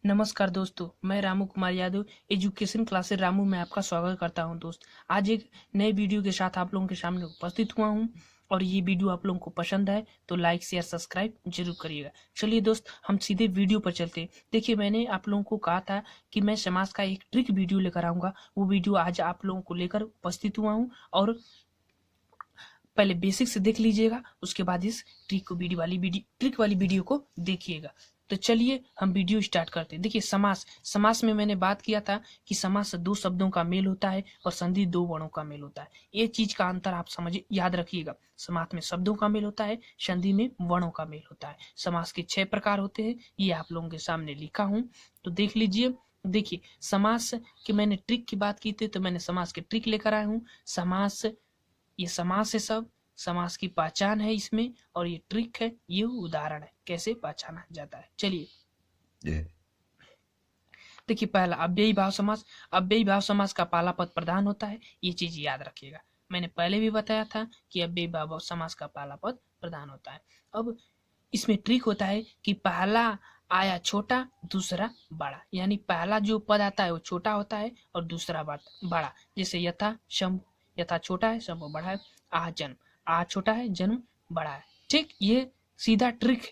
नमस्कार दोस्तों, मैं रामू कुमार यादव एजुकेशन क्लासेस रामू में आपका स्वागत करता हूं। दोस्त, आज एक नए वीडियो के साथ आप लोगों के सामने उपस्थित हुआ हूं और ये वीडियो आप लोगों को पसंद है तो लाइक शेयर सब्सक्राइब जरूर करिएगा। चलिए दोस्त, हम सीधे वीडियो पर चलते हैं। देखिए, मैंने आप लोगों को कहा था कि मैं समाज का एक ट्रिक वीडियो लेकर आऊँगा। वो वीडियो आज आप लोगों को लेकर उपस्थित हुआ हूँ और पहले बेसिक से देख लीजिएगा, उसके बाद इस ट्रिक वाली वीडियो को देखिएगा। तो चलिए हम वीडियो स्टार्ट करते हैं। देखिए, समास में मैंने बात किया था कि समास दो शब्दों का मेल होता है और संधि दो वर्णों का मेल होता है। ये चीज का अंतर आप समझिए, याद रखिएगा। समास में शब्दों का मेल होता है, संधि में वर्णों का मेल होता है। समास के 6 प्रकार होते हैं, ये आप लोगों के सामने लिखा हूँ, तो देख लीजिए। देखिए, समास की मैंने ट्रिक की बात की थी, तो मैंने समास के ट्रिक लेकर आया हूँ। समास, ये समास है, सब समास की पहचान है इसमें, और ये ट्रिक है, ये उदाहरण है कैसे पहचाना जाता है। चलिए देखिए, पहला अव्ययी भाव समास। अव्ययी भाव समास का पहला पद प्रधान होता है, ये चीज याद रखिएगा। मैंने पहले भी बताया था कि अव्ययी भाव समास का पहला पद प्रधान होता है। अब इसमें ट्रिक होता है कि पहला आया छोटा, दूसरा बड़ा, यानी पहला जो पद आता है वो छोटा होता है और दूसरा बड़ा। जैसे यथा शंभु, यथा छोटा है, शंभु बड़ा है। आ जन्म, आ छोटा है, जन्म बड़ा है। ठीक, ये सीधा ट्रिक है।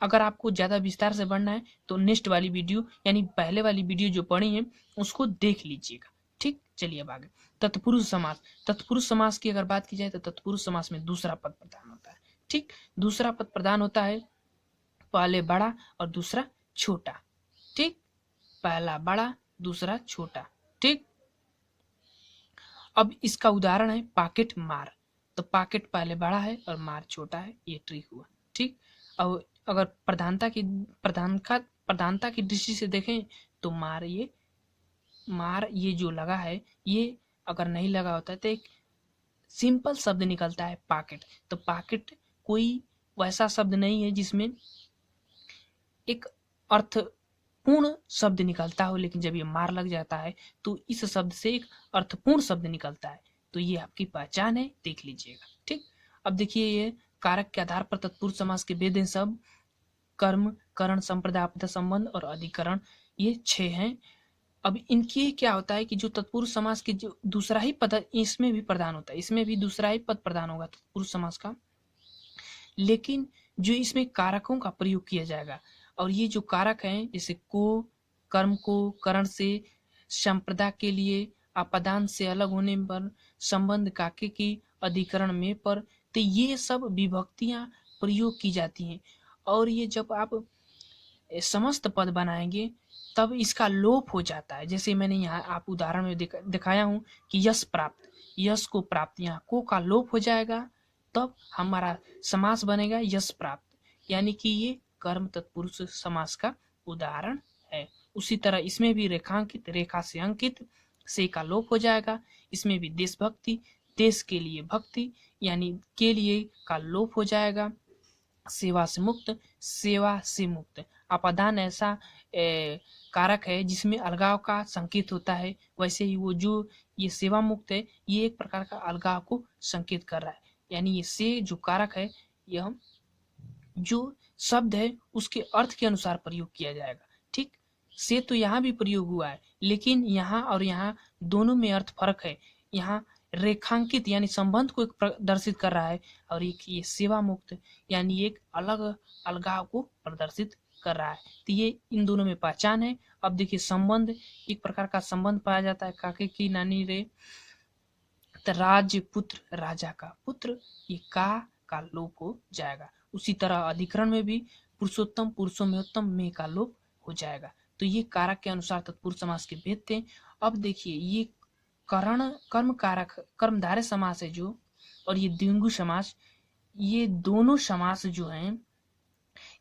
अगर आपको ज्यादा विस्तार से पढ़ना है तो नेक्स्ट वाली वीडियो, यानी पहले वाली वीडियो जो पढ़ी है उसको देख लीजिएगा। ठीक, चलिए अब आगे। तत्पुरुष समास। तत्पुरुष समास की अगर बात की जाए तो तत्पुरुष समास में दूसरा पद प्रधान होता है। ठीक, दूसरा पद प्रधान होता है, पहले बड़ा और दूसरा छोटा। ठीक, पहला बड़ा, दूसरा छोटा। ठीक, अब इसका उदाहरण है पॉकेट मार। तो पॉकेट पहले बड़ा है और मार छोटा है, ये ट्रिक हुआ। ठीक, अब अगर प्रधानता की दृष्टि से देखें तो मार ये जो लगा है, ये अगर नहीं लगा होता है तो एक सिंपल शब्द निकलता है पॉकेट। तो पॉकेट कोई वैसा शब्द नहीं है जिसमें एक अर्थपूर्ण शब्द निकलता हो, लेकिन जब ये मार लग जाता है तो इस शब्द से एक अर्थपूर्ण शब्द निकलता है। तो ये आपकी पहचान है, देख लीजिएगा। ठीक, अब देखिए, ये कारक के आधार पर तत्पुरुष समास के भेद हैं सब। कर्म, करण, संप्रदाय, आपदा, संबंध और अधिकरण, ये 6 हैं। अब इनकी क्या होता है कि जो तत्पुरुष समास के जो दूसरा ही पद इसमें भी प्रधान होता है, इसमें भी दूसरा ही पद प्रधान होगा तत्पुरुष समास का, लेकिन जो इसमें कारकों का प्रयोग किया जाएगा, और ये जो कारक हैं जैसे को, कर्म को, करण से, संप्रदा के लिए, अपदान से अलग होने पर, संबंध काके की, अधिकरण में पर, तो ये सब विभक्तियां प्रयोग की जाती हैं। और ये जब आप समस्त पद बनाएंगे तब इसका लोप हो जाता है। जैसे मैंने यहाँ आप उदाहरण में दिखाया हूँ कि यश प्राप्त, यश को प्राप्त, यहाँ को का लोप हो जाएगा, तब हमारा समास बनेगा यश प्राप्त, यानी कि ये कर्म तत्पुरुष समास का उदाहरण है। उसी तरह इसमें भी रेखांकित, रेखा से अंकित, से का लोप हो जाएगा। इसमें भी देशभक्ति, देश के लिए भक्ति, यानी के लिए का लोप हो जाएगा। सेवा से मुक्त, सेवा से मुक्त। अपादान ऐसा कारक है जिसमें अलगाव का संकेत होता है, वैसे ही वो जो ये सेवा मुक्त है, ये एक प्रकार का अलगाव को संकेत कर रहा है। यानी ये से जो कारक है, यह जो शब्द है उसके अर्थ के अनुसार प्रयोग किया जाएगा। ठीक, से तो यहाँ भी प्रयोग हुआ है, लेकिन यहाँ और यहाँ दोनों में अर्थ फर्क है। यहाँ रेखांकित यानी संबंध को एक प्रदर्शित कर रहा है, और एक ये सेवा मुक्त यानी एक अलग अलगाव को प्रदर्शित कर रहा है। तो ये इन दोनों में पहचान है। अब देखिए, संबंध, एक प्रकार का संबंध पाया जाता है, काके की नानी रे, तो राज्य पुत्र, राजा का पुत्र, ये का लोप हो जाएगा। उसी तरह अधिकरण में भी पुरुषोत्तम, पुरुषों में उत्तम, में का लोप हो जाएगा। तो ये कारक के अनुसार तत्पुरुष समास के भेद थे। अब देखिए, ये करण कर्म कारक कर्मधारय समास है जो, और ये द्विगु समास, ये दोनों समास जो हैं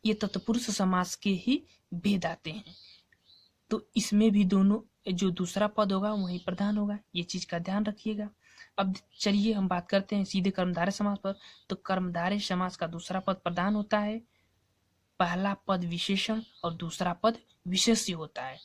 ये तत्पुरुष समास के ही भेद आते हैं। तो इसमें भी दोनों जो दूसरा पद होगा वही प्रधान होगा, ये चीज का ध्यान रखिएगा। अब चलिए हम बात करते हैं सीधे कर्मधारय समास पर। तो कर्मधारय समास का दूसरा पद प्रधान होता है, पहला पद विशेषण और दूसरा पद विशेष्य होता है।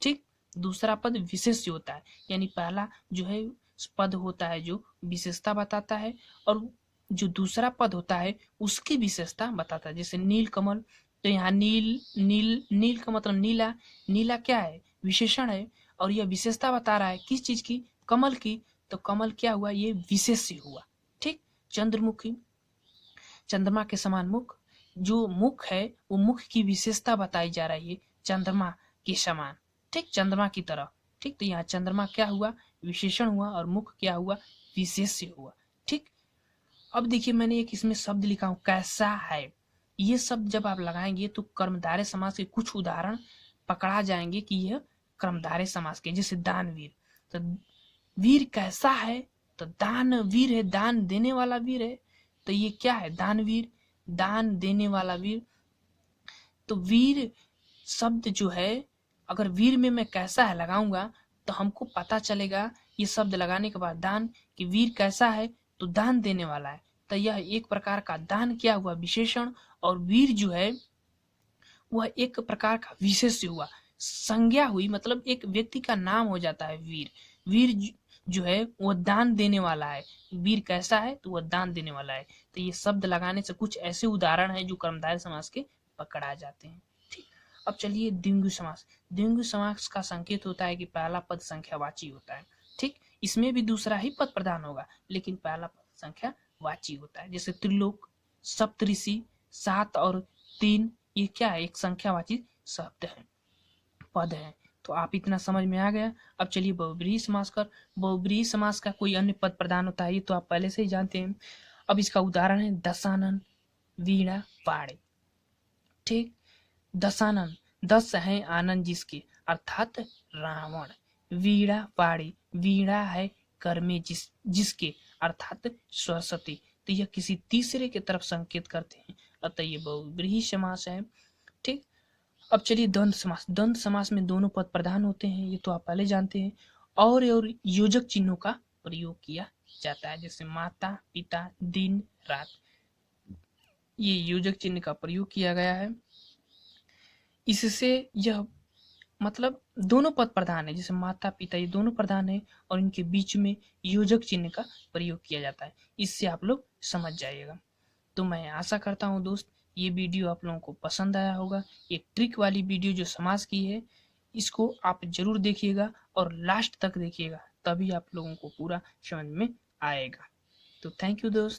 ठीक, दूसरा पद विशेष्य होता है, यानी पहला जो है पद होता है जो विशेषता बताता है, और जो दूसरा पद होता है उसकी विशेषता बताता है। जैसे नील कमल, तो यहाँ नील नील नील का मतलब नीला, नीला क्या है, विशेषण है, और यह विशेषता बता रहा है किस चीज की, कमल की। तो कमल क्या हुआ, ये विशेष्य हुआ। ठीक। चंद्रमुखी, चंद्रमा के समान मुख, जो मुख है वो मुख की विशेषता बताई जा रही है चंद्रमा के समान। ठीक, चंद्रमा की तरह। ठीक, तो यहाँ चंद्रमा क्या हुआ, विशेषण हुआ, और मुख क्या हुआ, विशेष्य हुआ। ठीक। अब देखिए मैंने एक इसमें शब्द लिखा हूं, कैसा है। ये शब्द जब आप लगाएंगे तो कर्मधारय समास के कुछ उदाहरण पकड़ा जाएंगे कि यह कर्मधारय समास के, जैसे दानवीर। तो वीर कैसा है, तो दान वीर है, दान देने वाला वीर है। तो ये क्या है, दानवीर, दान देने वाला वीर। तो वीर शब्द जो है, अगर वीर में मैं कैसा है लगाऊंगा तो हमको पता चलेगा ये शब्द लगाने के बाद दान, कि वीर कैसा है तो दान देने वाला है। तो यह एक प्रकार का दान क्या हुआ, विशेषण, और वीर जो है वह एक प्रकार का विशेष्य हुआ, संज्ञा हुई, मतलब एक व्यक्ति का नाम हो जाता है वीर। वीर जो है वह दान देने वाला है। वीर कैसा है तो वह दान देने वाला है। तो ये शब्द लगाने से कुछ ऐसे उदाहरण है जो कर्मधारय समास के पकड़ा जाते हैं। ठीक। अब चलिए द्विगु समास। द्विगु समास का संकेत होता है कि पहला पद संख्यावाची होता है। ठीक, इसमें भी दूसरा ही पद प्रधान होगा, लेकिन पहला पद संख्यावाची होता है। जैसे त्रिलोक, सप्तऋषि, 7 और 3, ये क्या है, एक संख्यावाची शब्द है, पद है। तो आप इतना समझ में आ गया। अब चलिए बहुब्रीहि समास कर। बहुब्रीहि समास का कोई अन्य पद प्रधान होता है, ये तो आप पहले से ही जानते हैं। अब इसका उदाहरण है दशानन, वीणा, पाड़े। ठीक, दशानन, 10 है आनंद जिसके, अर्थात रावण। वीणा पाड़ी, वीणा है कर में जिसके, अर्थात सरस्वती। तो यह किसी तीसरे की तरफ संकेत करते हैं, अतः ये बहुब्रीहि समास है। ठीक। अब चलिए द्वंद्व समास। द्वंद्व समास में दोनों पद प्रधान होते हैं, ये तो आप पहले जानते हैं, और योजक चिन्हों का प्रयोग किया जाता है, जैसे माता, पिता, दिन, रात, ये योजक चिन्ह का प्रयोग किया गया है। इससे यह मतलब दोनों पद प्रधान है, जैसे माता पिता ये दोनों प्रधान है, और इनके बीच में योजक चिन्ह का प्रयोग किया जाता है। इससे आप लोग समझ जाइएगा। तो मैं आशा करता हूँ दोस्त ये वीडियो आप लोगों को पसंद आया होगा। एक ट्रिक वाली वीडियो जो समास की है, इसको आप जरूर देखिएगा और लास्ट तक देखिएगा, तभी आप लोगों को पूरा समझ में आएगा। तो थैंक यू दोस्त।